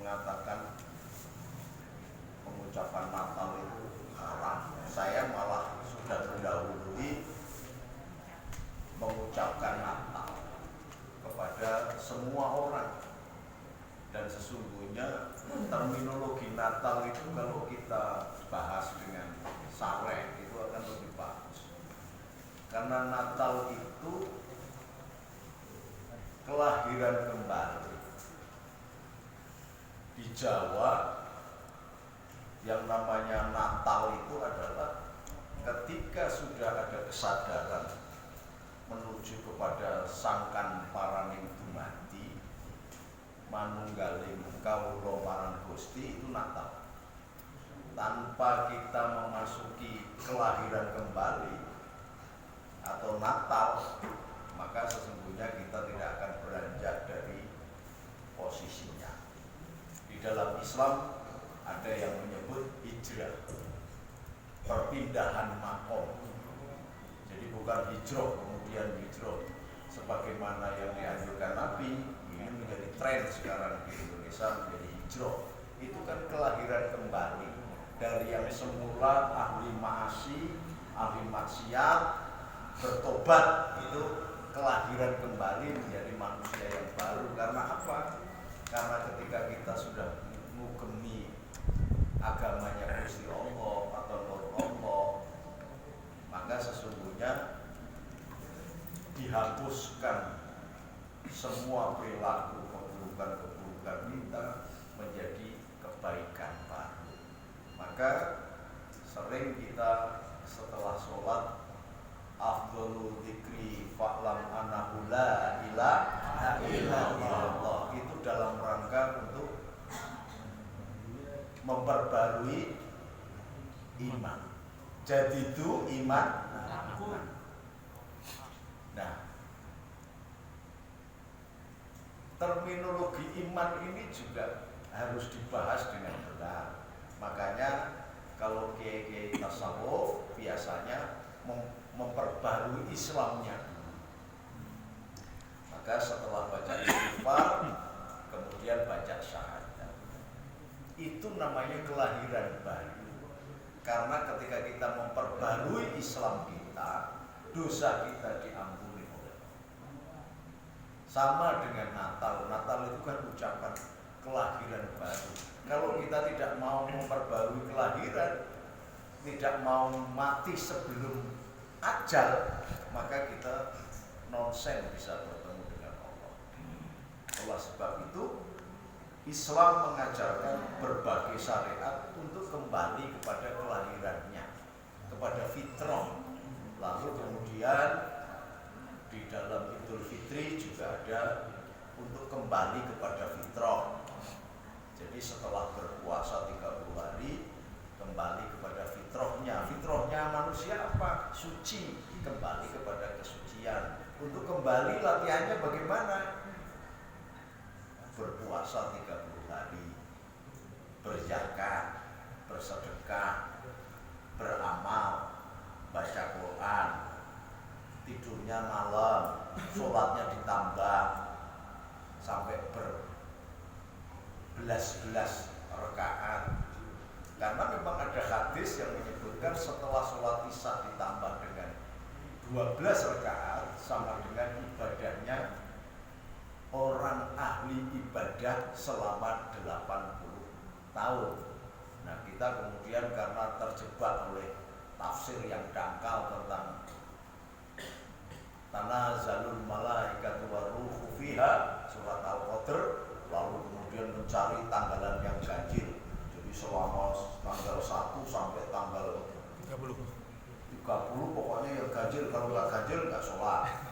mengatakan pengucapan Natal itu haram. Saya malah sudah mendahului mengucapkan Natal kepada semua orang. Dan sesungguhnya terminologi Natal itu kalau kita bahas dengan syareh itu akan lebih bagus. Karena Natal itu kelahiran kembali. Di Jawa yang namanya Natal itu adalah ketika sudah ada kesadaran menuju kepada sangkan paraning dumadi manunggaling kawula marang Gusti, itu Natal. Tanpa kita memasuki kelahiran kembali atau Natal, maka sesungguhnya kita tidak akan beranjak dari posisinya. Di dalam Islam ada yang menyebut hijrah, perpindahan makom. Jadi bukan hijrah kemudian hijrah sebagaimana yang dianjurkan Nabi. Ini menjadi tren sekarang di Indonesia, menjadi hijrah. Itu kan kelahiran kembali dari yang semula ahli maasi, ahli maksiat, bertobat, itu kelahiran kembali menjadi manusia yang baru. Karena apa? Karena ketika kita sudah mengugemi agamanya Gusti Allah atau Nur Allah, maka sesungguhnya dihapuskan semua perilaku keburukan-keburukan kita menjadi kebaikan baru. Maka sering kita setelah sholat afdhalul dzikri fa'lam annahu la ilaha illallah, itu dalam rangka untuk memperbarui iman. Jadi itu iman. Nah, terminologi iman ini juga harus dibahas dengan benar. Makanya kalau kiai-kiai tasawuf biasanya memperbarui Islamnya. Maka setelah baca istighfar, kemudian baca syahadat. Itu namanya kelahiran baru. Karena ketika kita memperbarui Islam kita, dosa kita diampuni oleh Allah. Sama dengan Natal. Natal itu kan ucapan kelahiran baru. Kalau kita tidak mau memperbarui kelahiran, tidak mau mati sebelum ajal, maka kita nonsen bisa bertemu dengan Allah. Oleh sebab itu Islam mengajarkan berbagai syariat untuk kembali kepada kelahirannya, kepada fitrah. Lalu kemudian di dalam Idul Fitri juga ada untuk kembali kepada fitrah. Jadi setelah berpuasa 30 hari kembali kepada fitrahnya. Fitrahnya manusia apa? Suci, kembali kepada kesucian. Untuk kembali latihannya bagaimana? Berpuasa 30 hari, berzakat, bersedekah, beramal, baca Quran, tidurnya malam, sholatnya ditambah sampai berbelas-belas rakaat. Karena memang ada hadis yang menyebutkan setelah sholat isya ditambah dengan 12 rakaat sama dengan ibadahnya orang ahli ibadah selama 80 tahun. Nah, kita kemudian karena terjebak oleh tafsir yang dangkal tentang tanazzalul malaikatu waruhu fiha, surat Al-Qadr, lalu kemudian mencari tanggalan yang ganjil. Jadi selama tanggal 1 sampai tanggal 30 pokoknya yang ganjil, kalau nggak ganjil nggak sholat.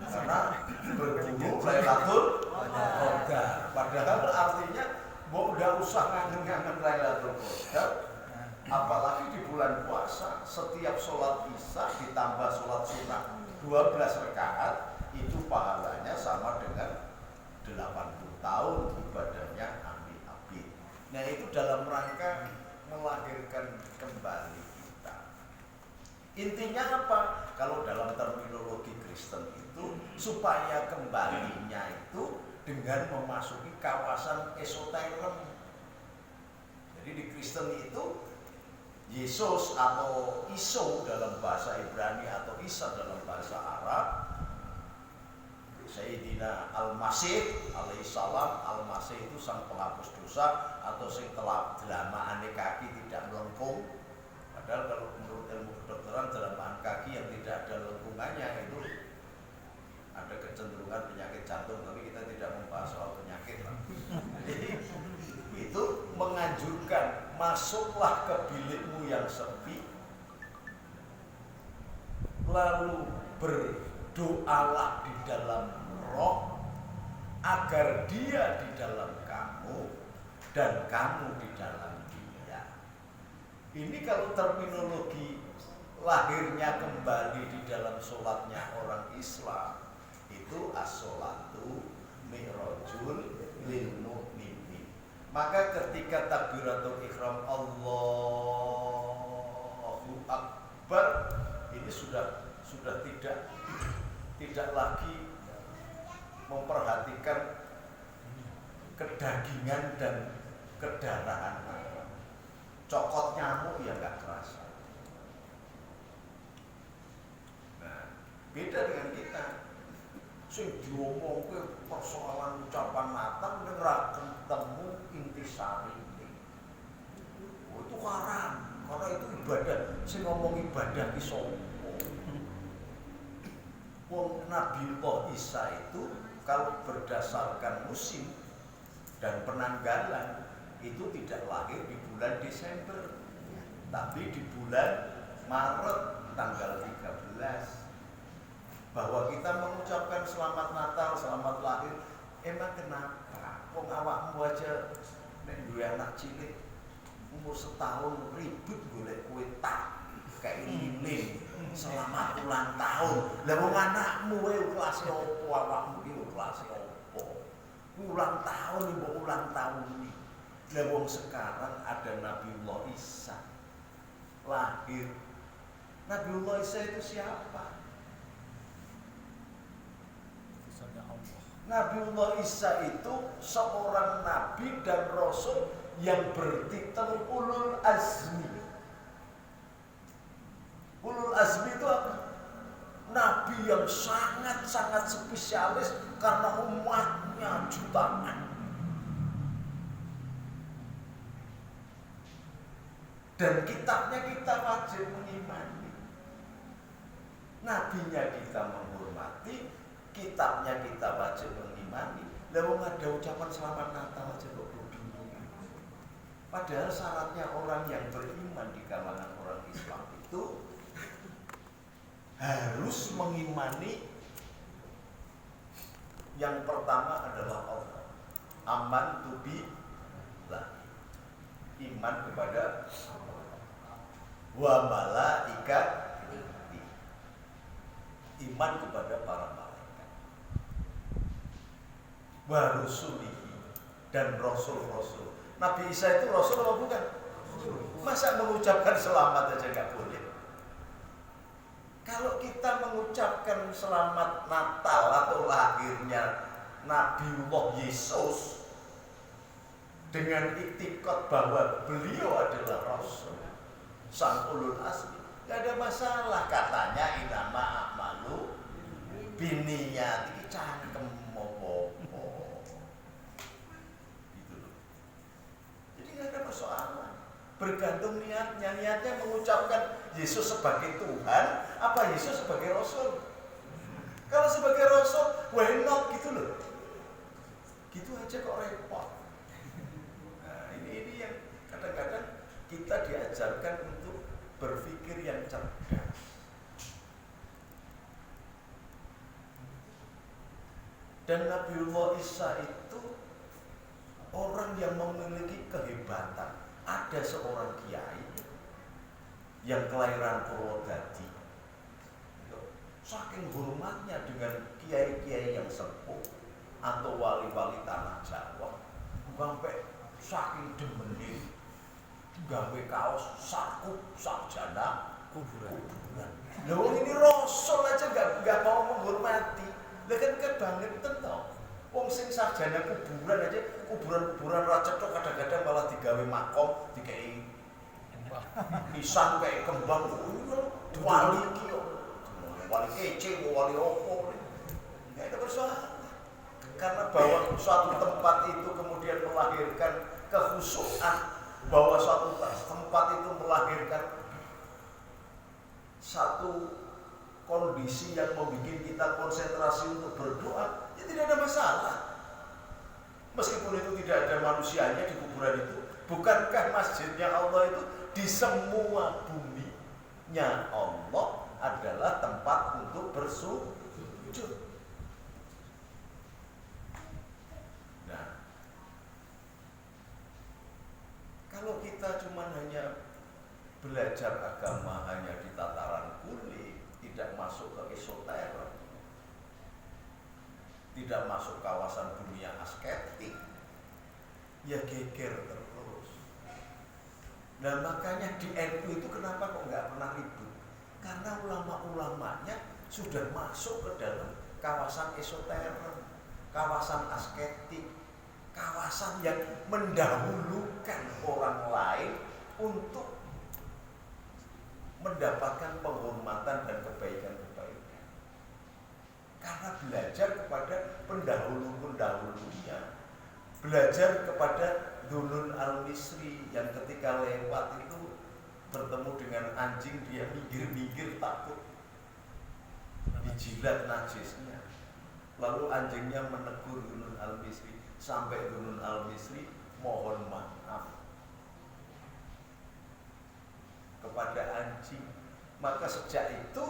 Karena berburu Lailatul Qadar. Padahal artinya udah usah ngangen-ngangen Lailatul Qadar. Apalagi di bulan puasa, setiap sholat isya ditambah sholat sunnah 12 rakaat, itu pahalanya sama dengan 80 tahun ibadahnya abid. Nah, itu dalam rangka melahirkan kembali kita. Intinya apa? Kalau dalam terminologi Kristen itu supaya kembalinya itu dengan memasuki kawasan esoterik. Jadi di Kristen itu Yesus atau Iso dalam bahasa Ibrani atau Isa dalam bahasa Arab, Sayyidina Al-Masih alaihissalam. Al-Masih itu sang penghapus dosa atau sing telah delamaane kaki tidak melengkung. Padahal kalau menurut ilmu kedokteran delamaane kaki yang tidak ada lengkungannya itu ada kecenderungan penyakit jantung, tapi kita tidak membahas soal penyakit lah. Jadi itu menganjurkan masuklah ke bilikmu yang sepi, lalu berdoalah di dalam roh agar dia di dalam kamu dan kamu di dalam dia. Ini kalau terminologi lahirnya kembali di dalam sholatnya orang Islam, itu as-sholatu mi'rajul lil mu'minin. Maka ketika takbiratul ihram Allahu Akbar, ini sudah tidak lagi memperhatikan kedagingan dan kedarahan. Cokot nyamuk ya nggak kerasa. Nah, beda dengan kita. Sing diomongke persoalan ucapan Natal ora ketemu intisari. Oh, itu haram, karena itu ibadah. Sing ngomong ibadah ki sapa? Wong Nabiullah Isa itu kalau berdasarkan musim dan penanggalan itu tidak lahir di bulan Desember, tapi di bulan Maret tanggal 13. Bahwa kita mengucapkan selamat Natal, selamat lahir, emang kenapa? Wong awakmu aja nek duwe anak cilik umur setahun ribut golek kue tak kayak ini, selamat ulang tahun. Lah wong anakmu wae kelas opo, awakmu iki kelas opo? Ulang tahun mbok ulang tahun iki. Lah wong sekarang ada Nabiullah Isa lahir. Nabiullah Isa itu siapa? Nabiullah Isa itu seorang nabi dan rasul yang bertitel Ulul Azmi. Ulul Azmi itu apa? Nabi yang sangat-sangat spesialis karena umatnya jutaan. Dan kitabnya kita wajib mengimani. Nabinya kita menghormati, kitabnya kita wajib mengimani. Lalu ada ucapan selamat Natal aja kok bingung. Padahal syaratnya orang yang beriman di kalangan orang Islam itu harus mengimani yang pertama adalah Allah. Aman tubi lah, iman kepada wa malaikat, iman kepada para malaikat, wa rusulihi, dan rasul-rasul. Nabi Isa itu rasul apa bukan? Masa mengucapkan selamat aja nggak boleh? Kalau kita mengucapkan selamat Natal atau lahirnya Nabiullah Yesus dengan iktikad bahwa beliau adalah rasul, sang ulul azmi, gak ada masalah. Katanya inama amalu biniyat, iki cangkem apa-apa gitu loh. Jadi gak ada persoalan, bergantung niatnya. Niatnya mengucapkan Yesus sebagai Tuhan apa Yesus sebagai Rasul. Kalau sebagai Rasul, why not gitu loh. Gitu aja kok repot. Nah ini yang kadang-kadang kita diajarkan untuk berpikir yang cerdas. Dan Nabiullah Isa itu orang yang memiliki kehebatan. Ada seorang kiai yang kelahiran Purwodadi, saking hormatnya dengan kiai-kiai yang sepuh atau wali-wali tanah Jawa, sampai saking demenin gawe kaos sakup sarjana kuburan. Loh ini rasul aja nggak mau menghormati, lah kan kebangetan toh. Wong sing sarjana kuburan aja, kuburan ra cethuk kadang-kadang malah digawe makom, dikei pisang kayak kembang. Wali iki kok. Wali kece, wali opo. Enggak ada persoalan. Karena bahwa suatu tempat itu kemudian melahirkan kekhusyuan, bahwa suatu tempat itu melahirkan satu kondisi yang membuat kita konsentrasi untuk berdoa, ya tidak ada masalah. Meskipun itu tidak ada manusianya di kuburan itu, bukankah masjidnya Allah itu di semua buminya Allah adalah tempat untuk bersujud. Nah, kalau kita cuma hanya belajar agama hanya di tataran kulit, tidak masuk ke esoter, tidak masuk kawasan dunia asketik, ya geger terus. Nah makanya di NU itu kenapa kok nggak pernah ribut? Karena ulama-ulamanya sudah masuk ke dalam kawasan esoter, kawasan asketik, kawasan yang mendahulukan orang lain untuk mendapatkan penghormatan dan kebaikan-kebaikan. Karena belajar kepada pendahulu-pendahulunya, belajar kepada Dunun al-Misri yang ketika lewat itu bertemu dengan anjing, dia minggir-minggir takut dijilat najisnya. Lalu anjingnya menegur Dunun al-Misri sampai Dunun al-Misri mohon maaf kepada anjing. Maka sejak itu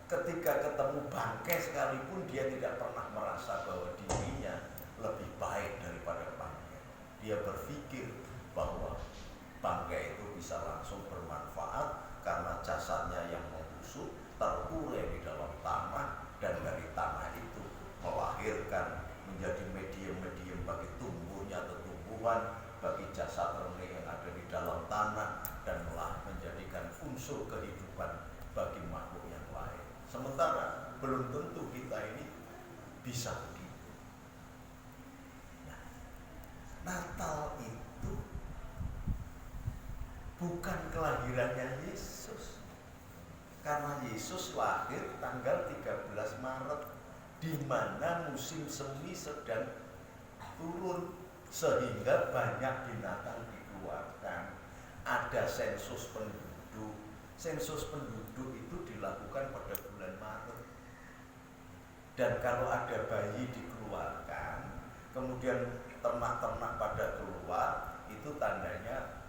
ketika ketemu bangkai sekalipun dia tidak pernah merasa bahwa dirinya lebih baik daripada bangkai. Dia berpikir bahwa bangkai itu bisa langsung bermanfaat karena jasadnya yang membusuk terurai di dalam tanah, dan dari tanah itu melahirkan menjadi medium-medium bagi tumbuhnya tumbuhan, bagi jasad renek yang ada di dalam tanah, dan telah menjadikan unsur kehidupan bagi makhluk yang lain. Sementara belum tentu kita ini bisa begitu. Nah, Natal itu bukan kelahirannya Yesus, karena Yesus lahir tanggal 13 Maret di mana musim semi sedang turun, sehingga banyak binatang dikeluarkan. Ada sensus penduduk. Sensus penduduk itu dilakukan pada bulan Maret. Dan kalau ada bayi dikeluarkan, kemudian ternak-ternak pada keluar, itu tandanya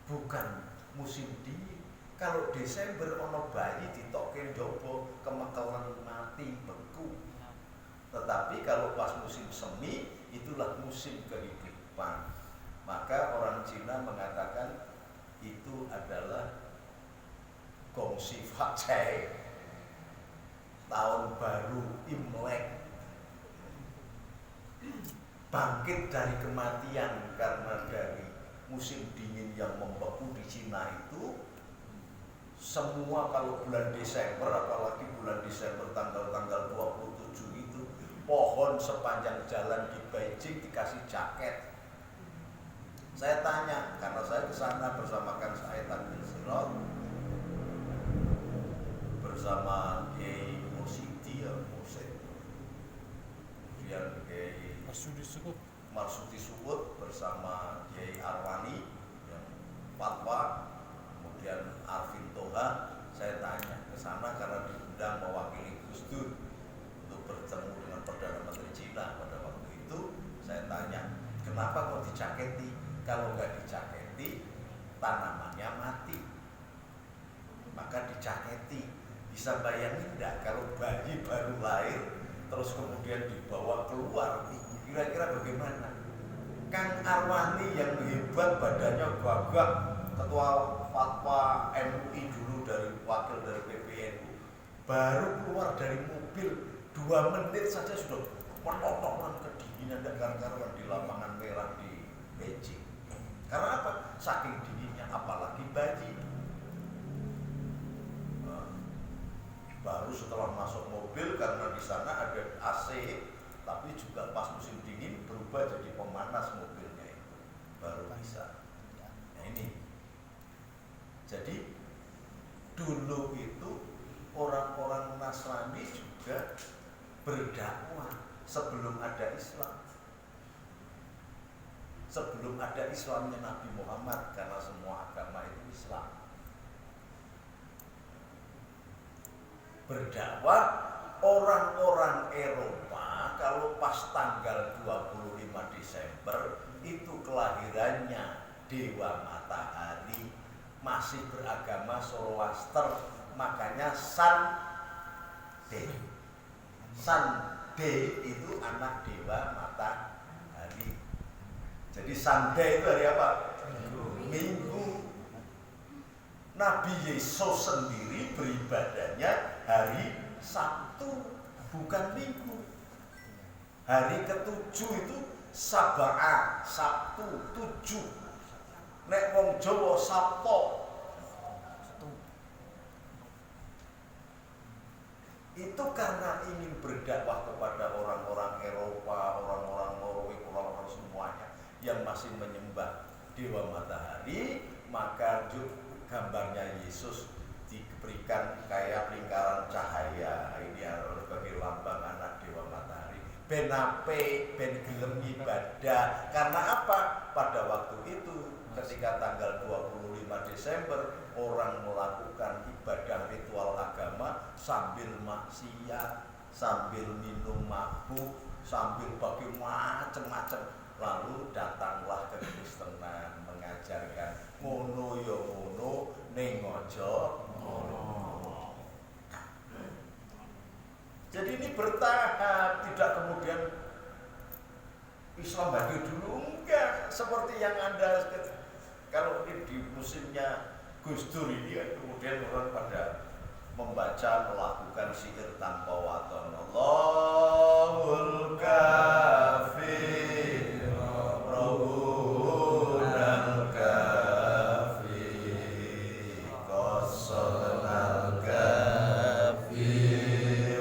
bukan musim dingin. Kalau Desember ono bayi ditokke njobo, kemekalan mati beku. Tetapi kalau pas musim semi, itulah musim kehidupan. Maka orang Cina mengatakan itu adalah Gongxi Fa Cai, tahun baru Imlek, bangkit dari kematian karena dari musim dingin yang membeku di Cina itu. Semua kalau bulan Desember, apalagi bulan Desember tanggal-tanggal 27 itu, pohon sepanjang jalan di Beijing dikasih jaket. Saya tanya, karena saya ke sana bersama Kang Said Abdul Sirot, bersama Kiai Mursidi, kemudian Kiai Marsudi Subut bersama Kiai Arwani yang fatwa, kemudian Arvin Toha. Saya tanya ke sana karena diundang mewakili Gus Dur untuk bertemu dengan Perdana Menteri Cina pada waktu itu. Saya tanya, kenapa kok dijaketi? Kalau nggak dijaketi, tanamannya mati. Maka dijaketi. Bisa bayangin nggak kalau bayi baru lahir terus kemudian dibawa keluar, kira-kira bagaimana? Kang Arwani yang hebat, badannya gagah, ketua fatwa MUI dulu, dari wakil dari PBNU, baru keluar dari mobil 2 menit saja sudah menotokan kedinginan dan karuan di lapangan merah di Beijing. Karena apa? Saking dinginnya, apalagi bayi. Baru setelah masuk mobil, karena di sana ada AC, panas mobilnya itu baru bisa. Nah ini, jadi dulu itu orang-orang Nasrani juga berdakwah sebelum ada Islam. Sebelum ada Islamnya Nabi Muhammad, karena semua agama itu Islam. Berdakwah orang-orang Eropa kalau pas tanggal 25 Desember itu kelahirannya Dewa Matahari, masih beragama Zoroaster, makanya Sunday. Sunday itu anak Dewa Matahari. Jadi Sunday itu hari apa? Minggu. Nabi Yesus sendiri beribadahnya hari Sabtu, bukan Minggu. Hari ketujuh itu Sabaa, Sabtu, 7. Nek wong Jawa Sabto. Itu karena ingin berdakwah kepada orang-orang Eropa, orang-orang Norway, orang-orang semuanya yang masih menyembah Dewa Matahari, maka gambarnya Yesus diberikan kayak lingkaran cahaya. Ini adalah sebagai lambang anak Dewa Matahari. Ben ape, ben gelem ibadah. Karena apa? Pada waktu itu ketika tanggal 25 Desember orang melakukan ibadah ritual agama sambil maksiat, sambil minum mabuk, sambil bagi macam-macam. Lalu datanglah ke Kristenan mengajarkan ngono ya ngono, ning aja ngono. Jadi ini bertahap, tidak kemudian Islam bagi dulu, enggak. Seperti yang Anda kalau di musimnya Gus Dur ini kan kemudian orang pada membaca, melakukan sihir tanpa waton. Allahul kafi Rabbunal kafi Qasalnal kafi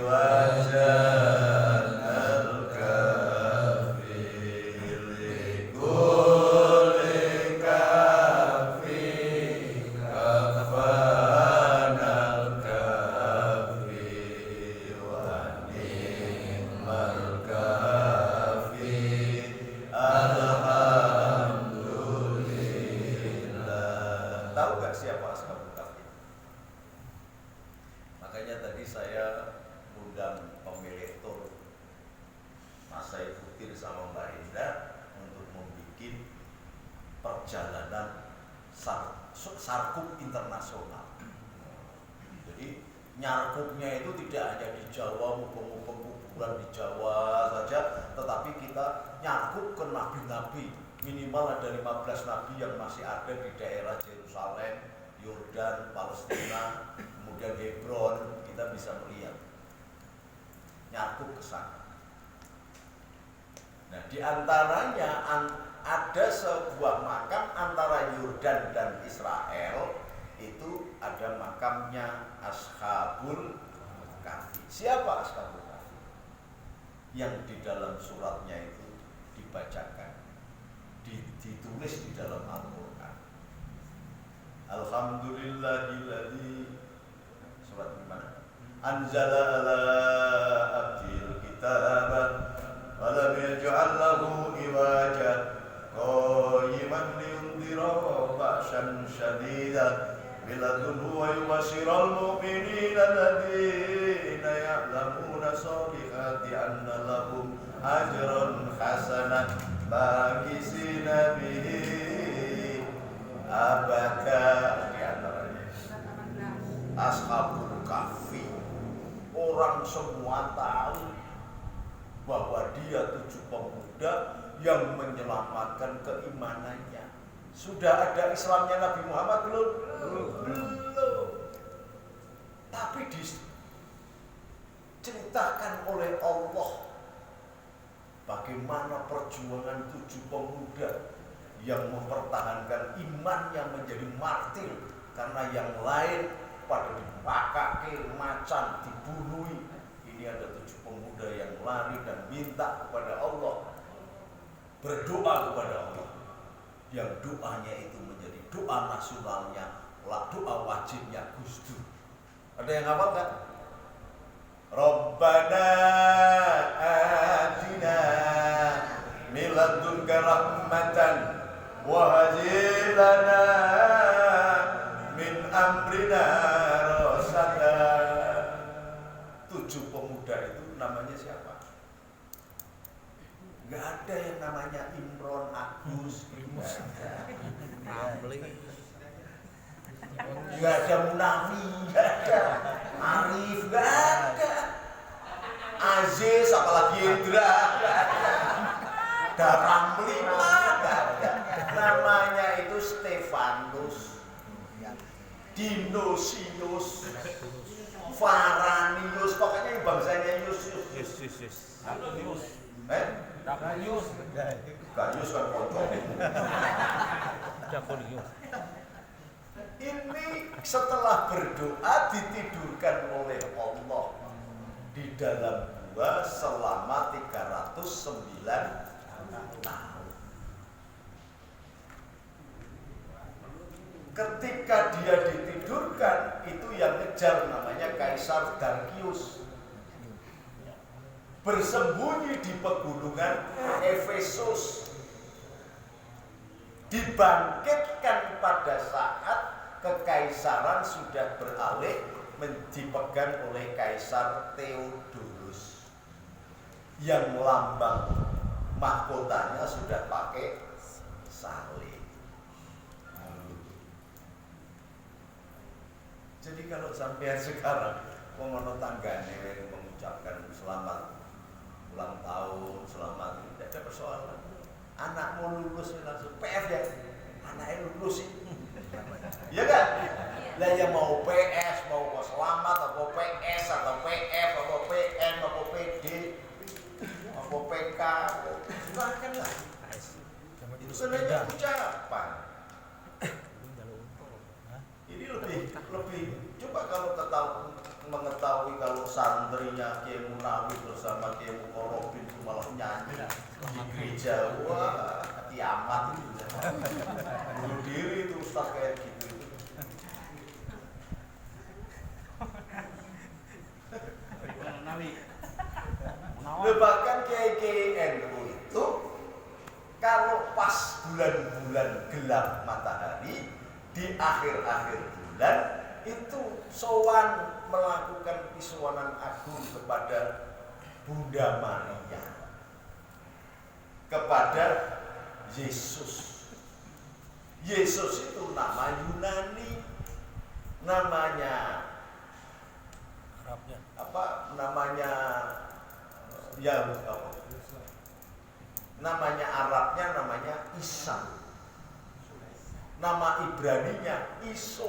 Wajanal kafi Likuli kafi Kafanal kafi Wa ni'mal kafi Alhamdulillah. Tahu gak siapa Ashabul Kahfi? Makanya tadi saya undang pemilik tur Mas Saifuddin sama Mbak Indah untuk membuat perjalanan sarkup internasional. Jadi nyarkupnya itu tidak hanya di Jawa, mumpung-mumpung kuburan di Jawa saja, tetapi kita nyarkup ke nabi-nabi. Minimal ada 15 nabi yang masih ada di daerah Yerusalem, Yordan, Palestina, kemudian Hebron. Kita bisa melihat nyarkup ke sana. Nah, di antaranya ada sebuah makam antara Yordan dan Israel. Itu ada makamnya Ashabul Kahfi. Siapa Ashabul Kahfi? Yang di dalam suratnya itu dibacakan, ditulis di dalam Al-Quran. Alhamdulillahilladzi, surat gimana? Anzala ala abdil kitaba wa lam yaj'al lahu iwaja qayyiman liyundhira ba'san syadidan biladunhu wa yubashiral mu'minina alladhina ya'lamuna sholihati anna lahum ajran hasanah makisina bihi abada. Di antaranya Ashabul Kahfi, orang semua tahu bahwa dia 7 pemuda yang menyelamatkan keimanannya. Sudah ada Islamnya Nabi Muhammad belum? Belum. Tapi diceritakan oleh Allah bagaimana perjuangan 7 pemuda yang mempertahankan imannya menjadi martir karena yang lain pada dipakake, macan, dibunuh. Ini ada 7 pemuda yang lari dan minta kepada Allah. berdoa kepada Allah, yang doanya itu menjadi doa nasionalnya, doa wajibnya Gus Dur. Ada yang hafal kan? Rabbana atina min ladunka rahmatan wa hayyi lana min amrina rasada. 7 pemuda itu namanya siapa? Nggak ada yang namanya Imron, Agus, nggak ada Munafi, nggak ada Arif, nggak ada Aziz, apalagi Indra, nggak ada Daramli, nggak ada. Namanya itu Stefanus, Dinosius, Faranius, pokoknya bangsanya Yusius. Gayus kan pocong. Ini setelah berdoa ditidurkan oleh Allah di dalam gua selama 309 tahun. Ketika dia ditidurkan, itu yang ngejar namanya Kaisar Darkius. Bersembunyi di pegunungan Efesus. Dibangkitkan pada saat kekaisaran sudah beralih dipegang oleh Kaisar Theodorus, yang lambang mahkotanya sudah pakai salib. Jadi kalau sampai sekarang pengono tanggane mengucapkan selamat ulang tahun, selamat, tidak ada persoalan. Anakmu lulus langsung PF ya, anaknya lulus sih. Iya kan? Lah yang mau PS, mau selamat, atau PS, atau PF, atau PN, atau PD, atau PK, silahkan lah. Itu sebenarnya ucapan. Ini lebih coba kalau mengetahui kalau santrinya Kiai Munawi bersama Kiai Mukorobin malah nyanyi di gereja, wah kiamat itu. Bunuh diri itu ustaz kayak gitu. Bahkan Kiai NU itu kalau pas bulan-bulan gelap matahari di akhir-akhir bulan itu sowan melakukan pisuanan agung kepada Bunda Maria, kepada Yesus. Yesus itu nama Yunani, namanya Arabnya apa? Namanya namanya Arabnya namanya Isa. Nama Ibraninya Iso.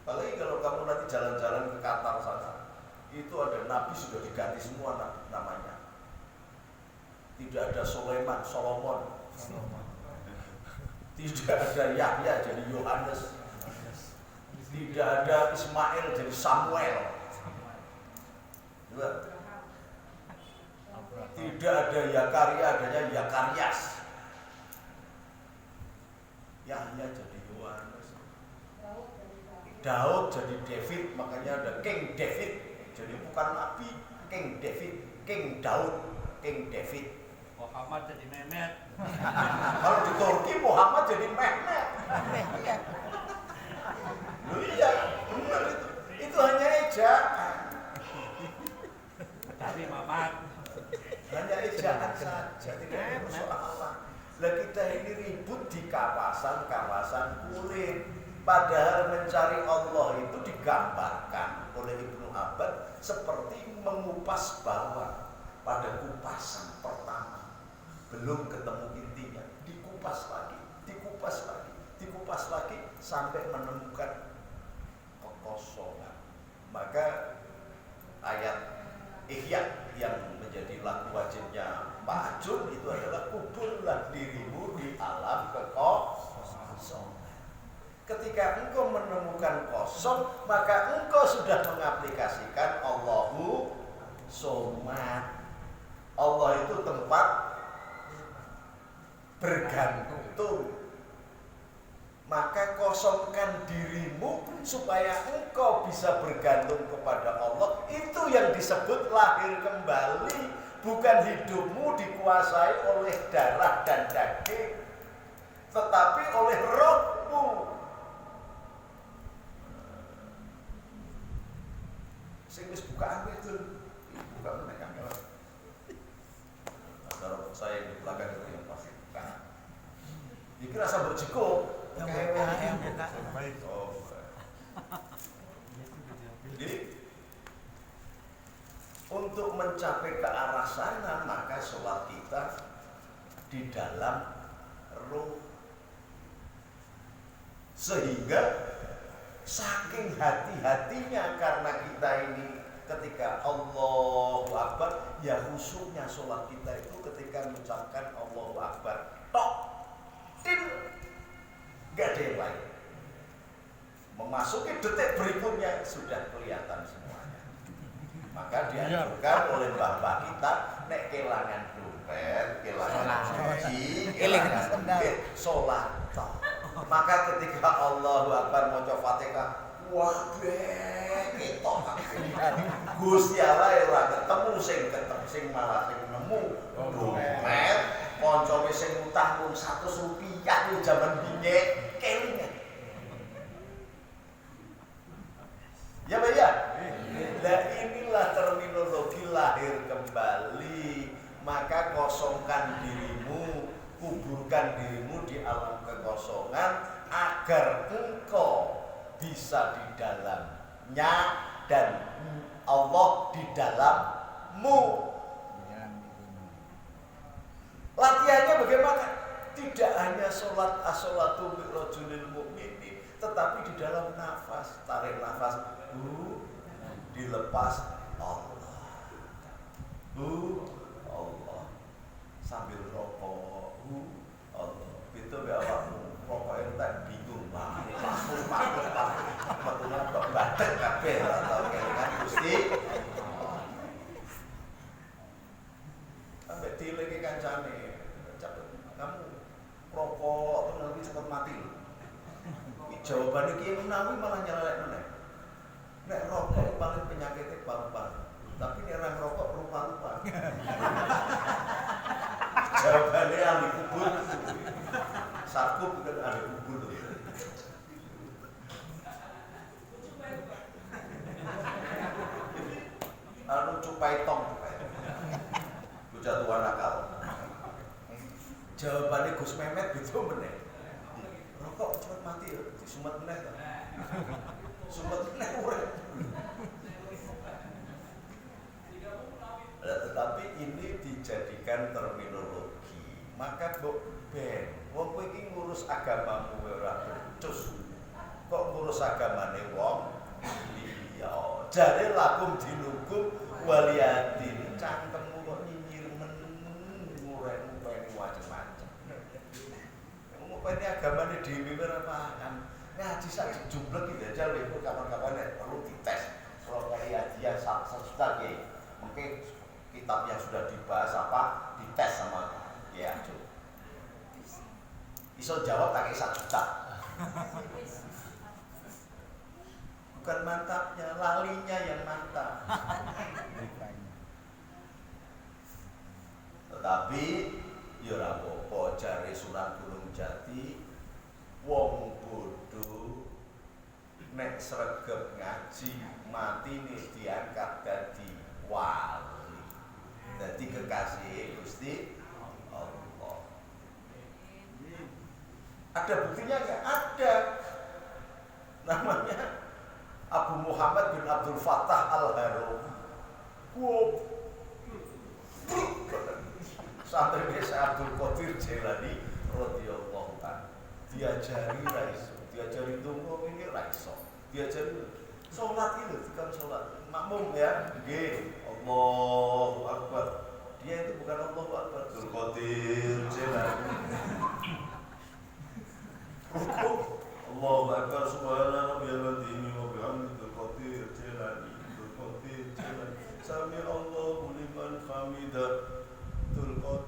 Apalagi kalau kamu nanti jalan-jalan ke Qatar sana, itu ada nabi sudah diganti semua namanya. Tidak ada Sulaiman, Solomon. Tidak ada Yahya jadi Yohanes. Tidak ada Ismail jadi Samuel. Tidak ada Yakaria, adanya Yakarias. Yahya jadi Yohanes. Daud jadi David, makanya ada King David. Jadi bukan nabi, King David, King Daud, King David. Muhammad jadi Mehmet. Kalau di Turki Muhammad jadi Mehmet. Loh iya, benar itu. Itu hanya ejaan. Tapi Mamat hanya ejaan saja, tidak ada persoalan. Lah kita ini ribut di kawasan-kawasan kulit. Padahal mencari Allah itu digambarkan oleh Ibnu Abbad seperti mengupas bawang pada kupasan pertama. Belum ketemu intinya, dikupas lagi, dikupas lagi, dikupas lagi sampai menemukan kekosongan. Maka ayat Ihya yang menjadi lagu wajibnya Pak Ajun itu adalah kuburlah dirimu di alam kekosongan. Ketika engkau menemukan kosong, maka engkau sudah mengaplikasikan Allahu Somad. Allah itu tempat bergantung. Maka kosongkan dirimu supaya engkau bisa bergantung kepada Allah. Itu yang disebut lahir kembali. Bukan hidupmu dikuasai oleh darah dan daging, tetapi oleh rohmu. Sing wis bukaan itu buka meneh kamera. Kalau saya di belakang itu yang pasti buka. Iki rasa berjiko. Yang buka. Oh. Jadi untuk mencapai ke arah sana maka sholat kita di dalam roh. Sehingga saking hati-hatinya karena kita ini ketika Allahu Akbar, ya khusyuknya sholat kita itu ketika mengucapkan Allahu Akbar tok, tin, gak ada yang lain. Memasuki detik berikutnya sudah kelihatan semuanya. Maka dianjurkan oleh mbah-mbah kita nek kelangan dompet, kelangan cuci, kelangan duit, sholat tok. Maka ketika Allahu Akbar maca Fatihah, wah ketok Gusti Allah ora ketemu sing malah sing nemu dompet, kancane sing utang mung 100 rupiah ku jaman biyen kelingan. Ya Pak ya? Nah inilah terminologi lahir kembali. Maka kosongkan dirimu, kuburkan dirimu di alam kekosongan agar engkau bisa di dalamnya dan Allah di dalammu. Latihannya bagaimana? Tidak hanya sholat as-sholatu mirrajulil mu'minin, tetapi di dalam nafas, tarik nafas, dilepas Allah, Allah, sambil rokok, Allah. Itu awakmu rokoknya tak bingung banget, betulnya kok batek kabeh atau kelingan Gusti. Sampai dileki kancane, kamu rokok tuh nanti cepat mati loh. Jawabannya Kiai Menawi malah nyelek meneh. Nek rokok paling penyakitnya paru-paru, tapi nek orang rokok rupa-rupa. Jawabannya ahli kubur. Sakub bukan ahli kubur. Anu cupai tong, bocah tua nakal. Jawabannya Gus Mehmet gitu meneh. Rokok cepat mati ya, disumet meneh ta. Sumet meneh urip. Tetapi ini dijadikan terminologi. Maka kok ben, wong kowe iki ngurus agamamu ora becus. Kok ngurus agamane wong liya. Jare lakum dinukum waliyadin. Cangkemmu kok nyinyir men ngurek-ngurek macam-macam. Ngopeni agamane dhewe ora paham. Ngaji sak jumblek iki jajal iku kapan-kapan perlu dites. Kalau kayak kajian sesudah ya, mungkin kitab yang sudah dibahas apa dites sama ya Ajo. Iso jawab tak 1 juta. Bukan mantapnya, lalinya yang mantap. Tetapi ya ora apa-apa jare Sunan Gunung Jati, wong bodoh nek sregep ngaji mati nih diangkat dadi wali, dadi kekasih Gusti Allah. Ada buktinya nggak? Ada. Namanya Abu Muhammad bin Abdul Fattah Al-Harumi. Wow. Santri desa Abdul Qadir Jailani radhiyallahu anhu. Diajari raiso, diajari donga ini raiso, diajari sholat itu bukan sholat makmum ya, nggih Allahu Akbar. Dia itu bukan Allahu Akbar, Abdul Qadir Jailani. Rukuk Allahu Akbar subhanallah bihamdihi wa bihamdihi Abdul Qadir Jailani, Abdul Qadir Jailani. Sami Allahu liman hamidah, Abdul Qadir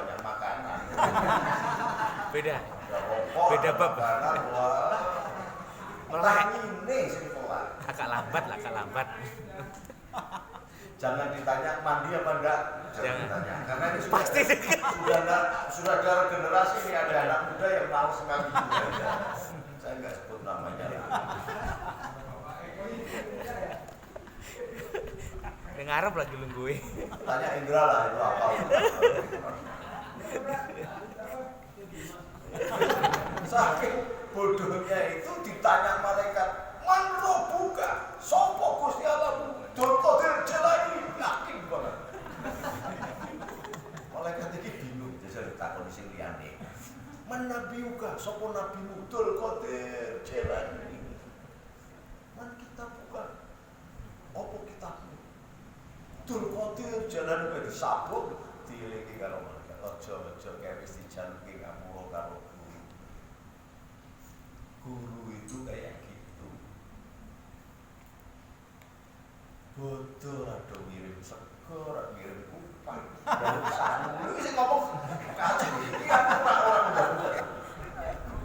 banyak makanan. Beda. Ada rokok, Beda ada bab. makanan, wah. Malah Ini sih pola. agak lambat. Jangan ditanya mandi apa enggak. Jangan. Ditanya. Karena ini Pasti. sudah ada generasi ini ada anak muda yang males mandi juga. Saya nggak sebut namanya. Yang ngarep lagi nungguin. Tanya Indra lah itu apa. Saking bodohnya itu ditanya malaikat, "Man rabbuka?" Sopo Gusti Allah? Dul Qadir Jilani. Yakin banget. Malaikat iki bingung jajal takon sing liyane. "Man nabiuka?" Sopo nabimu? Dul Qadir Jilani. Man kita bukan. Apa kitabmu? Dul Qadir Jilani kok disabuk dielingi karo malaikat. Aja kayak wis dijaluki ngapura karo guru. Guru itu kayak gitu. Bodoh rada ngirim sego, rada ngirim kupang. Dan sanu iki sing ngomong kacau iki kan orang udah.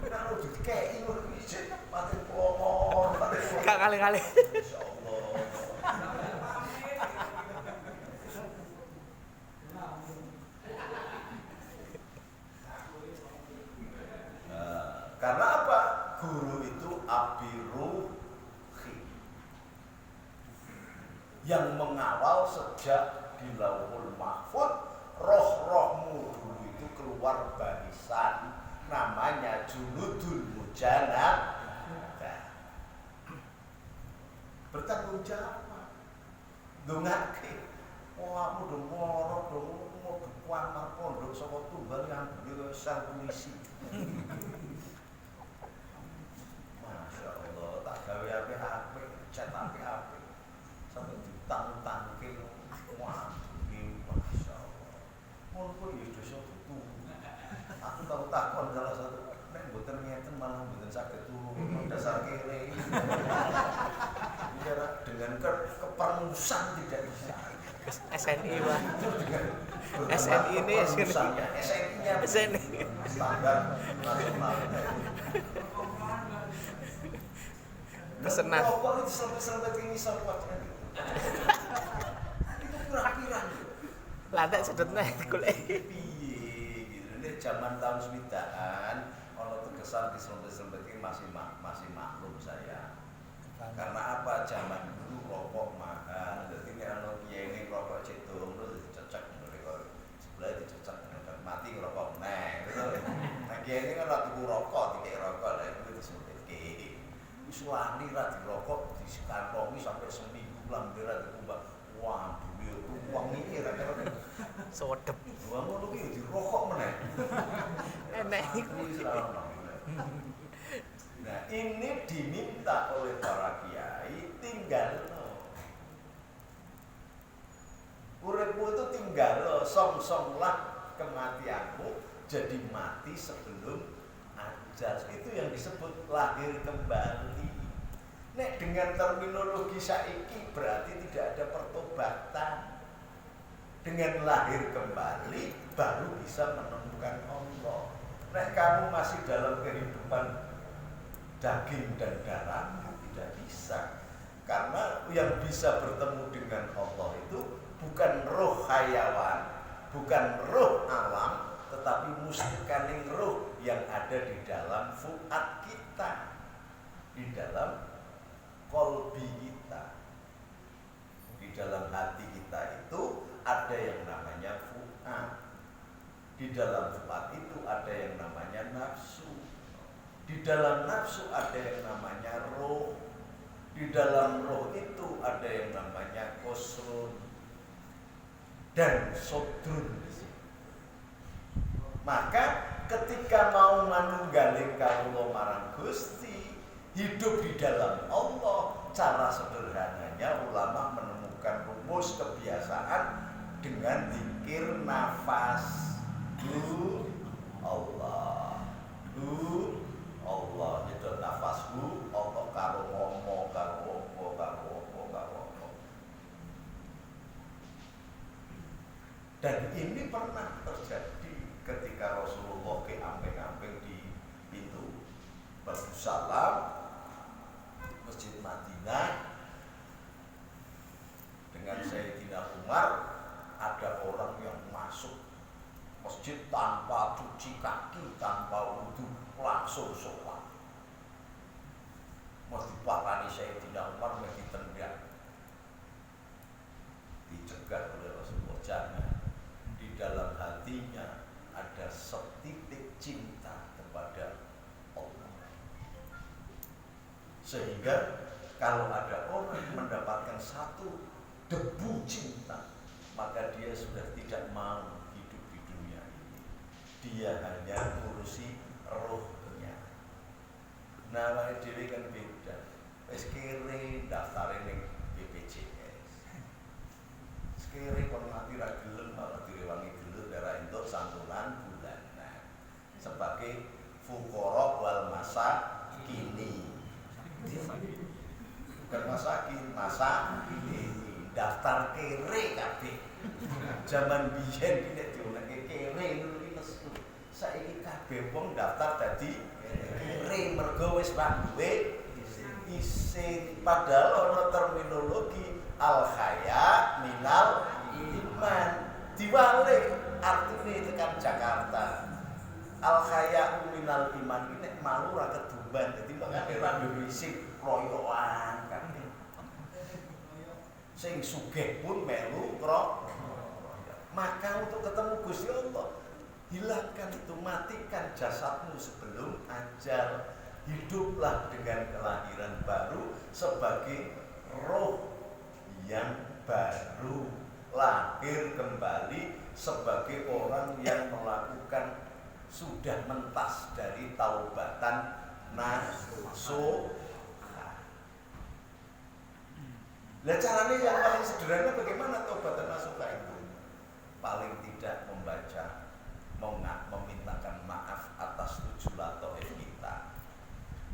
Kalau dikei ngono iki sik mati pomor, mati. Gak kali-kali. Insyaallah. Karena apa? Guru itu abiruhi yang mengawal sejak di Lauhul Mahfud. Roh-rohmu dulu itu keluar barisan, namanya Junudul Mujanab. Bertanggung jawab. Dongake. Aku udah moro dong mau kuamar pondok saka Tumbal yang beli sel polisi. Masya Allah, tak gawe apik-apik, cat apik-apik. Sampai ditang-tangke. Wah, ini Masya Allah. Ngono kok ya dosa tutu. Aku tahu takon salah satu, nek mboten ngeten malah mboten saged turu. Dasar kere. Bicara dengan kepermusan tidak bisa. SNI Pak. Dengan SNI ini SNI-nya SNI. standar nasional. Kesenang. Kok itu sampai ini sahabatnya. Itu kira-kira. Lantai sedetnya golek. Piye gitu. Ini zaman tahun 90-an ono terkesan di selempet ini masih maklum saya. Karena apa? Zaman dulu rokok mahal. Jadi ini ono kiai ini rokok cedong terus dicecek mereka sebelah dicecek mati rokok neng. Nah kiai ini kan ratu rokok, tiga rokok lah itu disebut kiai. Wisuani rati rokok dikantongi sampai seminggu lambiran dikumbang. Wah, beliau tuh uang ini rata-rata. Sodep. Uang ngono ki dirokok meneh. Enek. Nah, ini diminta oleh para kiai tinggal uripmu itu tinggal song-songlah kematianmu jadi mati sebelum ajal. Itu yang disebut lahir kembali. Nek dengan terminologi saiki berarti tidak ada pertobatan. Dengan lahir kembali baru bisa menemukan Allah. Nek kamu masih dalam kehidupan daging dan darah tidak bisa. Karena yang bisa bertemu dengan Allah itu bukan roh hayawan, bukan roh alam, tetapi mustikaning roh yang ada di dalam fuad kita, di dalam kolbi kita, di dalam hati kita itu ada yang namanya fuad. Di dalam fuad itu ada yang namanya nafsu. Di dalam nafsu ada yang namanya roh. Di dalam roh itu ada yang namanya kosrun dan sodrun. Maka ketika mau manunggaling kawula marang Gusti, hidup di dalam Allah, cara sederhananya ulama menemukan rumus kebiasaan dengan zikir nafas. Allah, Allah, itu nafasku, Allah karo ngomong, karo apa. Dan ini pernah terjadi masjid tanpa cuci kaki, tanpa wudu, langsung sholat. Mesti pakani Sayyidina Umar mesti tendang, dicegah oleh Rasulullah, jangan. Di dalam hatinya ada setitik cinta kepada Allah, sehingga kalau ada orang mendapatkan satu debu cinta, maka dia sudah tidak mau hidup di dunia ini. Dia hanya ngurusi rohnya. Nah, dhewe kan beda. Wis kere daftar ning BPJS. Sekere kon mati ra gelem malah direwangi gelem darah entuk santunan bulanan. Sebagai fuqara wal masakini. Bukan masakin, ini daftar kere kabeh. Zaman biyen nek dionekke kere iki mesu. Saiki kabeh wong daftar dadi kere mergo wis ra duwe isin, padahal ana terminologi al khaya minal iman. Diwale artine tekan Jakarta. Al khaya minal iman iki nek malu ra kedumban, dadi makane ra duwe isin royoan kabeh. Sing sugih pun melu royo. Maka untuk ketemu Gusti Allah, hilangkan itu, matikan jasadmu sebelum ajal. Hiduplah dengan kelahiran baru sebagai roh yang baru, lahir kembali sebagai orang yang melakukan sudah mentas dari taubatan nasuha. Lah caranya yang paling sederhana bagaimana taubatan nasuha itu? Paling tidak membaca, memintakan maaf atas 7 lataif kita.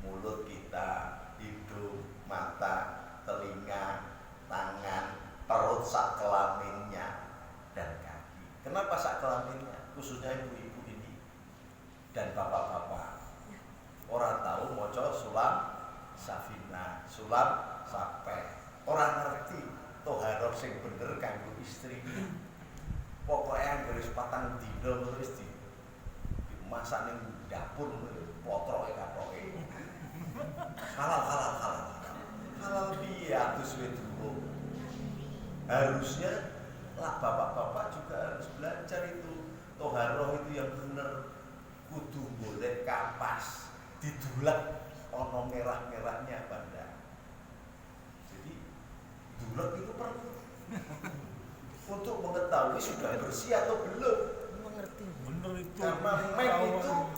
Mulut kita, hidung, mata, telinga, tangan, perut sak kelaminnya, dan kaki. Kenapa sak kelaminnya? Khususnya ibu-ibu ini dan bapak-bapak. Orang tahu maca sulam safina, sulam sampai. Orang ngerti toharoh sing bener kanggo istri. Pokoknya garis patang dino terus dimasak ning dapur potroke katoke. Halal piye atus we dulu. Harusnya lah bapak-bapak juga harus belajar itu. Toharoh itu yang bener, kudu boleh kapas, didulak ono merah-merahnya banda. Jadi dulak itu perlu untuk mengetahui sudah bersih atau belum. Mengerti. Bener itu. Karena mem itu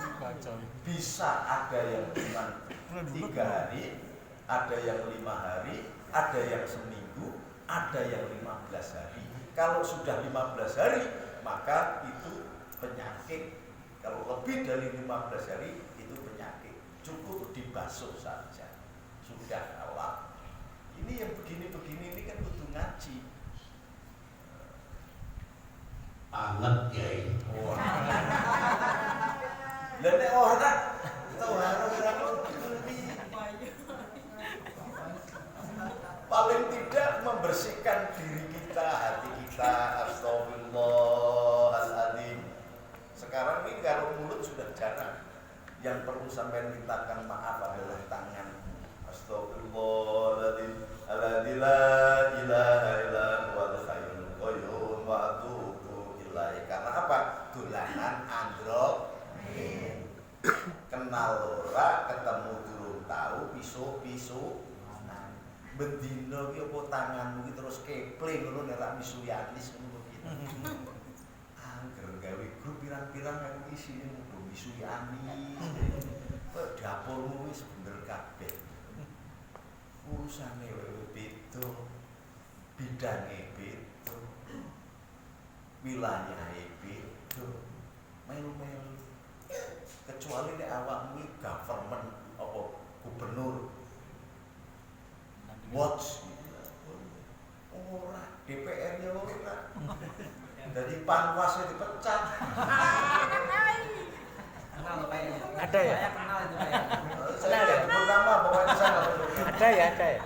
bisa ada yang cuma 3 hari, ada yang 5 hari, ada yang seminggu, ada yang 15 hari. Kalau sudah 15 hari, maka itu penyakit. Kalau lebih dari 15 hari, itu penyakit. Cukup dibasuh saja. Sudah Allah. Ini yang begini-begini ini kan butuh ngaji. Anget ya ini. Lah nek ora tahu paling tidak membersihkan diri kita, hati kita. Astagfirullahaladzim. Sekarang ini kalau mulut sudah jarang. Yang perlu sampai mintakan maaf adalah tangan. Astagfirullahaladzim. Alladzi la ilaha illa huwal hayyul qayyum wa atubu ilaih. Karena apa? Dolanan androl. Kenal ora, ketemu durung tahu, pisu-pisu. Bendino ki apa tanganmu ki terus kepling ngono nek ra misuyanis ngono ki. Angger gawe grup pirang-pirang aku isine mudo misuyanis. Kok dapurmu wis bener kabeh. Urusane wewe beda, bidange beda, wilayahe beda, melu-melu. Kecuali nek awakmu iki government apa gubernur watch ora DPR nya ora dari panwasnya dipecat. Kenal kayaknya. Ada ya? Saya kenal itu kayaknya. Saya pertama pokoknya saya Ada ya, ada ya.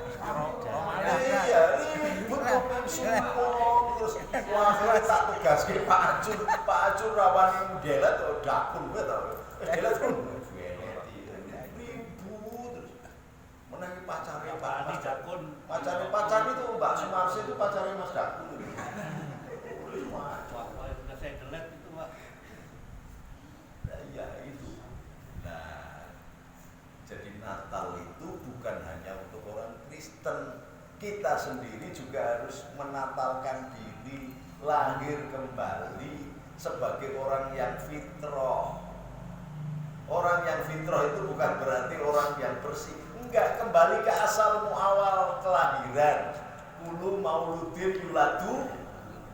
iya ribut kok terus akhirnya tak tugaske Pak Acur rawani ndelet dakun kuwi to. Ndelet pun ribut terus. Menangi pacarnya Pak Pak Mas Dakun. Pacar itu Mbak Sumarsi itu pacarnya Mas Dakun. Wah, udah saya delete itu, Pak. Nah, ya itu. Nah, jadi Natal itu bukan hanya untuk orang Kristen. Kita sendiri juga harus menatalkan diri, lahir kembali sebagai orang yang fitrah. Orang yang fitrah itu bukan berarti orang yang bersih. Enggak, kembali ke asal muawal kelahiran. Kulu mauludin yuladu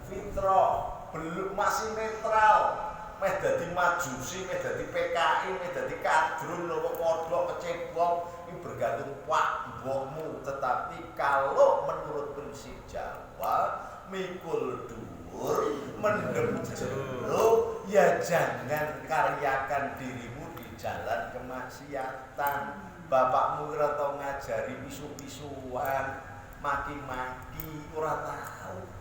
fitrah. Belum, masih netral. Meh dadi majusi, meh dadi PKI, meh dadi kadrun, lho kodhok kecebong, ini bergantung pak mbokmu. Tetapi kalau menurut prinsip Jawa, mikul dhuwur, mendem jero, ya jangan karyakan dirimu di jalan kemaksiatan. Bapakmu ora tau ngajari pisu-pisuan, maki-maki, ora tahu.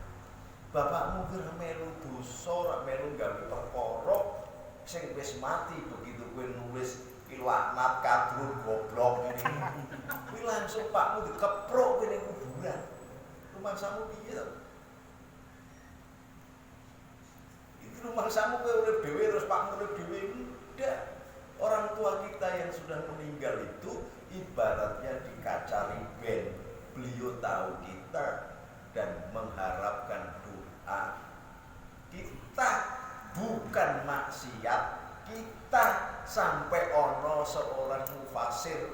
Bapakmu kira melu dosa, ora melu gawe perkara sing wis mati. Begitu kowe nulis ilaknat kadrun goblok ngene. Kuwi langsung pakmu dikeprok kowe ning kuburan. Rumangsamu piye to? Itu rumangsamu kowe urip dhewe terus pakmu urip dhewe ndak. Orang tua kita yang sudah meninggal itu ibaratnya dikacari ben. Beliau tahu kita dan mengharapkan doa. Kita bukan maksiat, kita sampai ono seorang mufasir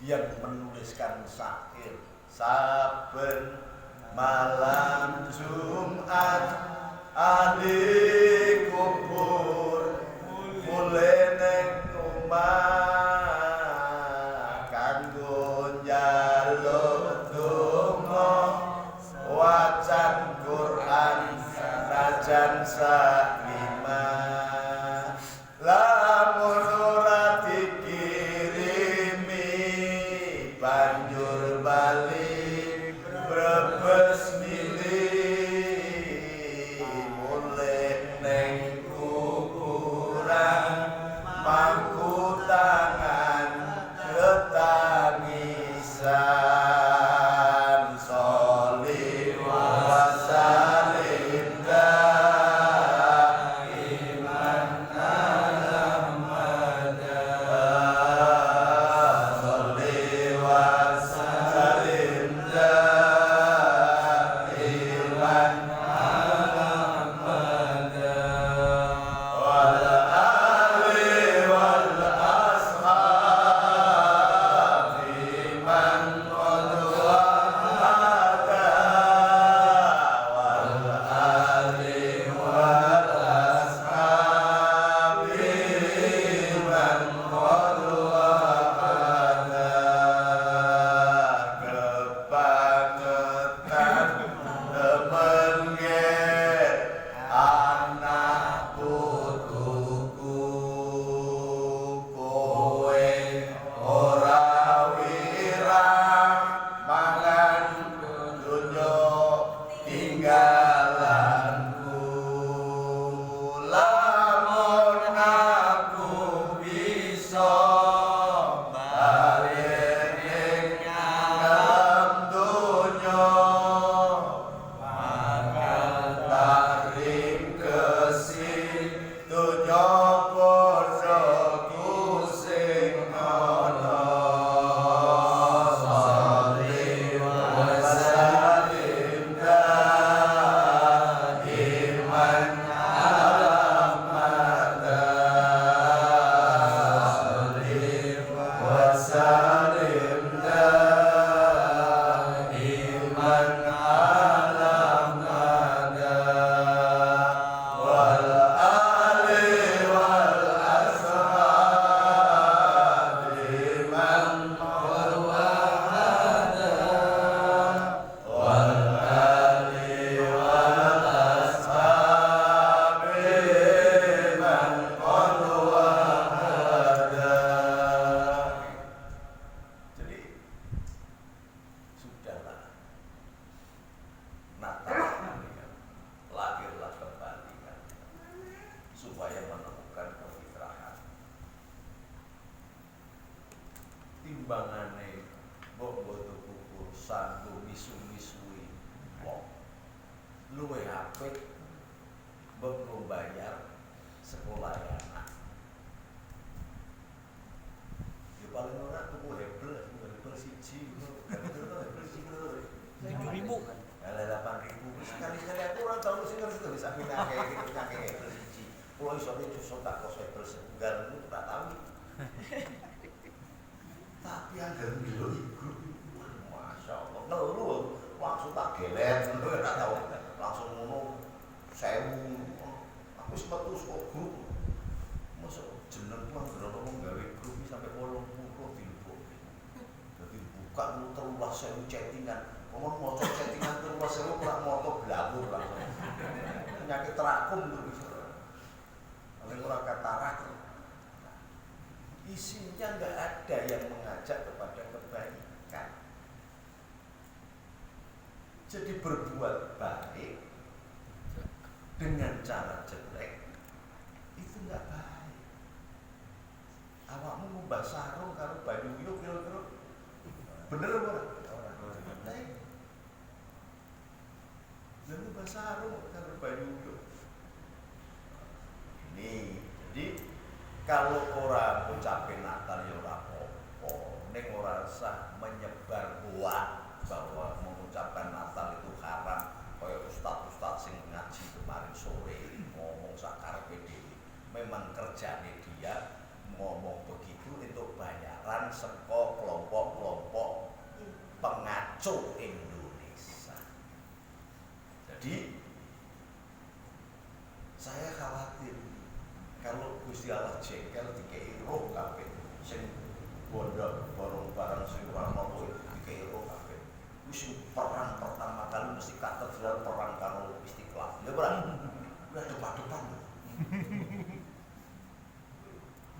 yang menuliskan syair. Saben malam Jumat ahli kubur mulai neng omah kanggo njaluk donga wacan Quran najan saklima lamun ora dikirimi banjur bali brebes milih mulih neng kuburan mangku tangan ketangisan sholli wa sallim daiman ala Muhammad sholli wa sallim daiman ala Muhammad wal ali wal ashabi man qad wahada wal ali wal ashabi man qad wahada kebangetan demen anak putuku kowe ora wirang mangan donya tinggalanku lamun aku bisa balik ning alam donya tarim kesin donya podoku sing ana sholli wa sallim daiman ala Muhammad sholli wa sallim daiman ala Muhammad wal ali wal sumbangane mbok tuku kursan misu-misui wong luwe apik mbok bayar sekolah anak. Ya paling ora tuku hebel siji hebel siji lho. 7.000. Ala 8.000 sekali-sekali aku ora tau sing ngerti to bisa pinake hebel siji. Kulo iso nyusun tak kos hebel segar niku tak tahu. Tapi anggar milo iku Masya Allah ngelu langsung tak gelet ora tau langsung ngono 1000 aku wis metu saka grup mosok jeneng anggar ono gawe grup sampai 80 dilebok dadi buka lu 13.000 chattingan ngomong moco chattingan 13.000 ora moto blabur lah penyakit terakum terus paling ora katarak isinya nggak ada yang mengajak kepada kebaikan. Jadi berbuat baik dengan cara jelek itu nggak baik. Awakmu ngubah sarung karo banyu yuk kira-kira bener ora? Baik. Lalu ngubah sarung karo banyu yuk. Ini jadi kalau orang ucapin Natal ya ora apa-apa, ning ora usah menyebar hoak bahwa mengucapkan Natal itu haram. Kayak ustaz-ustaz sing ngaji kemarin sore ngomong sakarepe dhewe. Memang kerjane dia ngomong begitu untuk bayaran saka kelompok-kelompok pengacau Indonesia. Jadi saya khawatir kalau Gusti Allah jengkel dikei roh kabeh sing bondo barang-barang sing ora mau dikei roh kabeh wis perang pertama kali mesti katedral perang karo Istiqlal ya ora udah depan-depan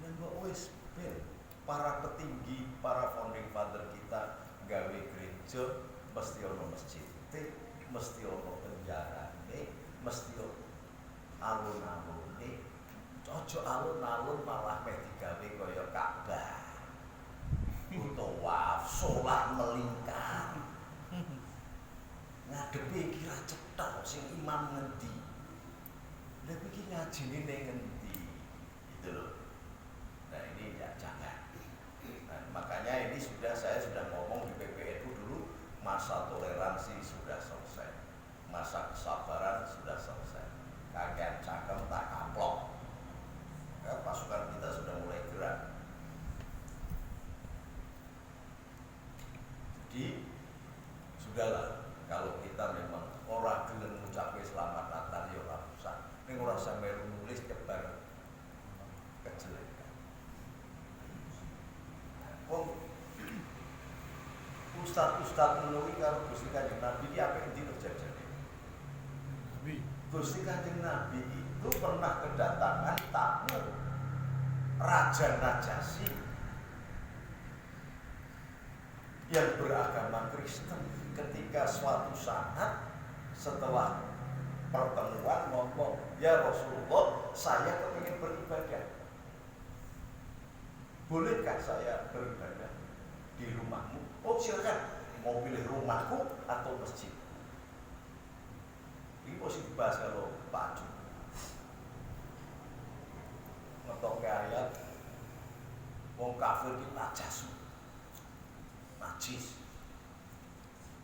dan kok wis ben para petinggi para founding father kita gawe gereja mesti ono masjid mesti ono penjarane mesti ono alun-alune ojo alun-alun malah meh digawe kaya Ka'bah. Tawaf, salat melingkar. Ngadepi iki ra cetha sing imam ngendi. Lha iki ngajine ning ngendi? Gitu loh. Nah, ini ya jangan. Nah, makanya ini saya sudah ngomong di PPNU dulu masa toleransi sudah selesai. Masa kesabaran sudah selesai. Kakean cangkem tak kaplok. Ya, pasukan kita sudah mulai gerak. Jadi sudahlah kalau kita memang orang gelem ngucapke selamat Natal ya ora usah. Ning ora sampe nulis kebar kejelekan. Wong ustaz menawi karo Gusti Kanjeng Nabi iki apik endi terjadi? Gusti Kanjeng Nabi itu pernah kedatangan tamu Raja Najasyi yang beragama Kristen ketika suatu saat setelah pertemuan ngomong, ya Rasulullah, saya kepingin beribadah. Bolehkah saya beribadah di rumahmu? Oh silakan, mau pilih rumahku atau masjid. Ini mesti dibahas kalau Pak Ju ngetok ayat wong kafir di najasu najis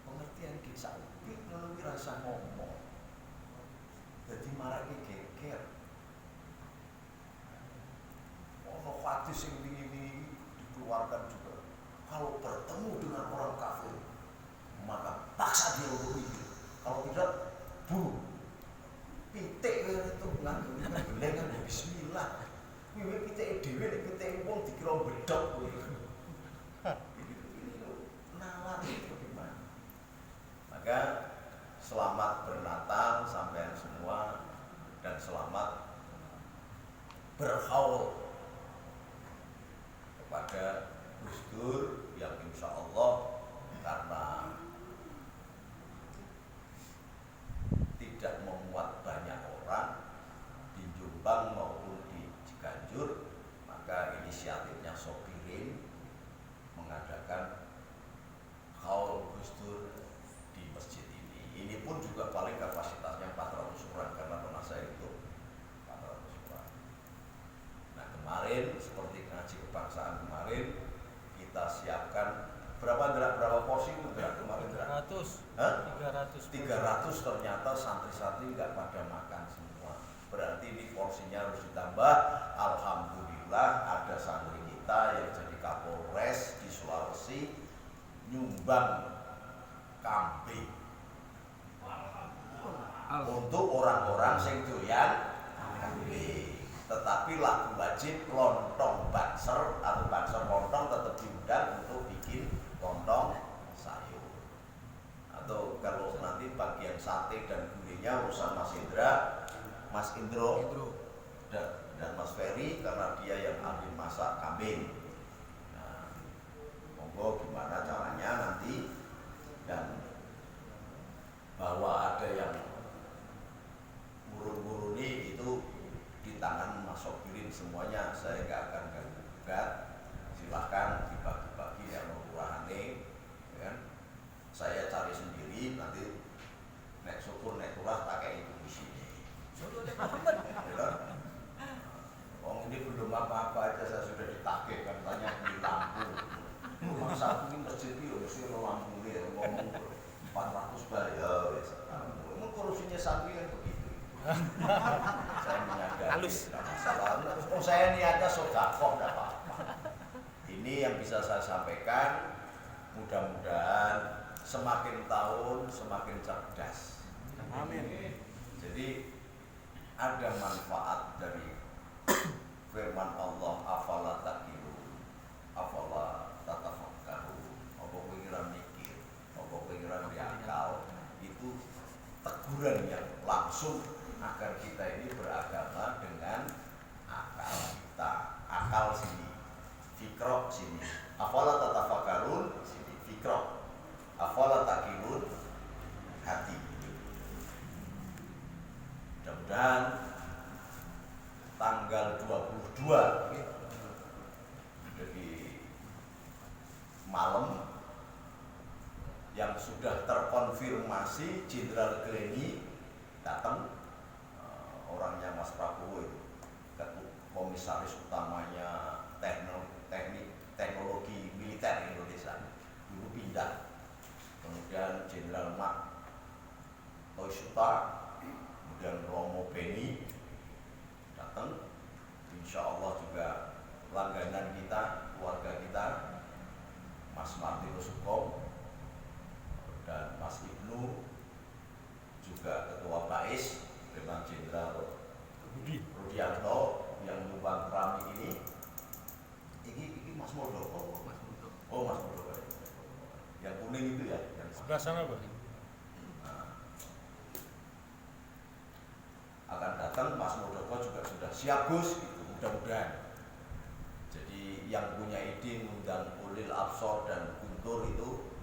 pengertian kisah upik melalui rasa ngomong jadi marake geger ono hadis yang ini dikeluarkan juga kalau bertemu dengan orang kafir maka paksa dia untuk hidup kalau tidak bunuh pitik itu nganggo belengan bismillah kuwi pitik dhewe nek pitik wong dikira bedhok kuwi ini nalar itu gimana maka selamat bernatal sampean semua dan selamat berhaul kepada Gus Dur yang insya Allah karena tidak memuat banyak orang di Jombang maupun di Ciganjur, maka inisiatifnya Sopirin mengadakan kemarin, seperti ngaji kebangsaan kemarin, kita siapkan berapa porsi itu kemarin? 300. Hah? 300. 300 ternyata santri-santri nggak pada makan semua. Berarti ini porsinya harus ditambah. Alhamdulillah ada santri kita yang jadi Kapolres di Sulawesi nyumbang kambing untuk orang-orang sing doyan kambing. Tetapi lagu wajib lontong banser atau banser lontong tetap diundang untuk bikin lontong sayur. Atau kalau nanti bagian sate dan gulainya urusan Mas Indro dan Mas Ferry karena dia yang ahli masak kambing. Nah, monggo gimana caranya nanti, dan bahwa ada yang ngurun-nguruni itu di tangan Mas Sopirin semuanya, saya nggak akan gugat. Silahkan dibagi-bagi yang kelurahane, ya kan? Saya cari sendiri, nanti nek syukur nek turah tak kayak itu di sini. Oh ini belum apa-apa aja saya sudah ditagih kan, tanya beli lampu. Masa ini masjid itu mesti lampu dia ngomong 400 bayar. Emang korupsinya santri kan begitu. Saya menyadari Halus. masalah. Oh saya niatnya sedekah enggak apa-apa. Ini yang bisa saya sampaikan. Mudah-mudahan semakin tahun semakin cerdas. Amin. Jadi ada manfaat dari firman Allah, afala taqilun, afala tatafakkarun, apa pikiran mikir, apa pikiran diakal. Itu teguran yang langsung agar kita ini beragama dengan akal kita. Akal sini, fikroh sini. Afala tatafakkarun sini, fikroh. Afala taqilun, hati. Mudah-mudahan tanggal 22 jadi malam yang sudah terkonfirmasi Jenderal Greni datang, orangnya Mas Prabowo itu, komisaris utamanya teknologi militer Indonesia, dulu pindah, kemudian Jenderal Mak Toysuta, kemudian Romo Beni datang. Insya Allah juga langganan kita, keluarga kita, Mas Martinus Hukom dan Mas Ibnu, juga Ketua Bais dengan Jenderal Rudianto yang nyumbang keramik ini. Ini Mas Muldoko. Oh Mas Muldoko. Yang kuning itu ya? Yang Sebelah sana, Pak. Akan datang, Mas Muldoko juga sudah siap Gus, gitu, mudah-mudahan. Jadi yang punya ide mengundang Ulil Absor dan Guntur itu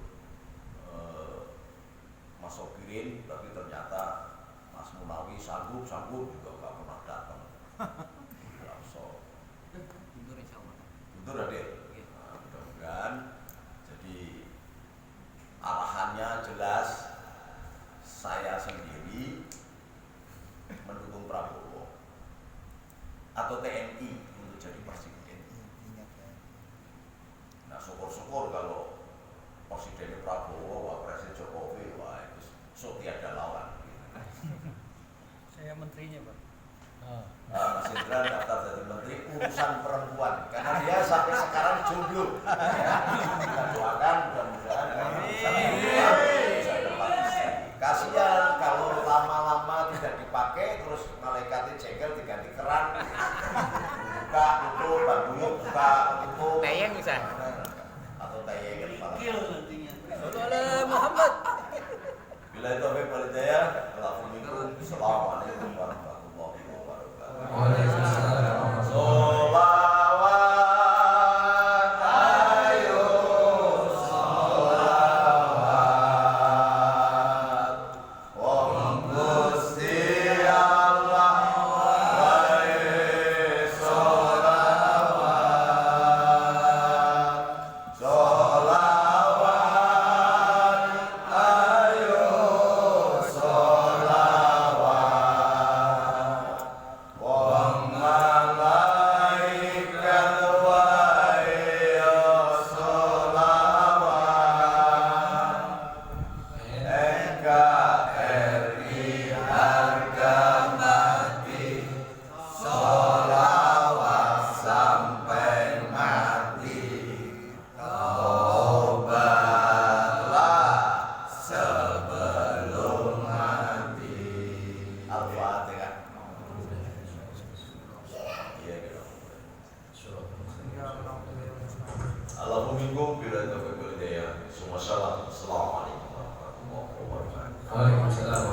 Mas Sopirin, tapi ternyata Mas Munawi sanggup juga nggak pernah datang. Ulil Absor. Guntur ada. Nah, mudah-mudahan. Jadi arahannya jelas, saya sendiri mendukung Prabowo atau TNI untuk jadi presiden. Nah syukur-syukur kalau presidennya Prabowo, wapresnya Jokowi, wah itu so tiada lawan. Saya menterinya, Pak. Mas Indra daftar jadi menteri urusan perempuan karena dia sampai sekarang jomblo. Ya, kita doakan mudah-mudahan urusan perempuan bisa dapat istri. Kasihan kalau lama-lama tidak dipakai terus malaikatnya jengkel diganti keran. Buka tutup, bangkuyuk buka tutup. Tayang bisa. Atau tayang kepala. Kil nantinya. Sallallahu Muhammad. Bila itu wal hidayah, Assalamualaikum warahmatullahi wabarakatuh. Waalaikumsalam. Sholawat ayo sholawat Wong Gusti Allah wae sholawat sholawat ayo sholawat Wong Assalamualaikum warahmatullahi wabarakatuh. Waalaikumsalam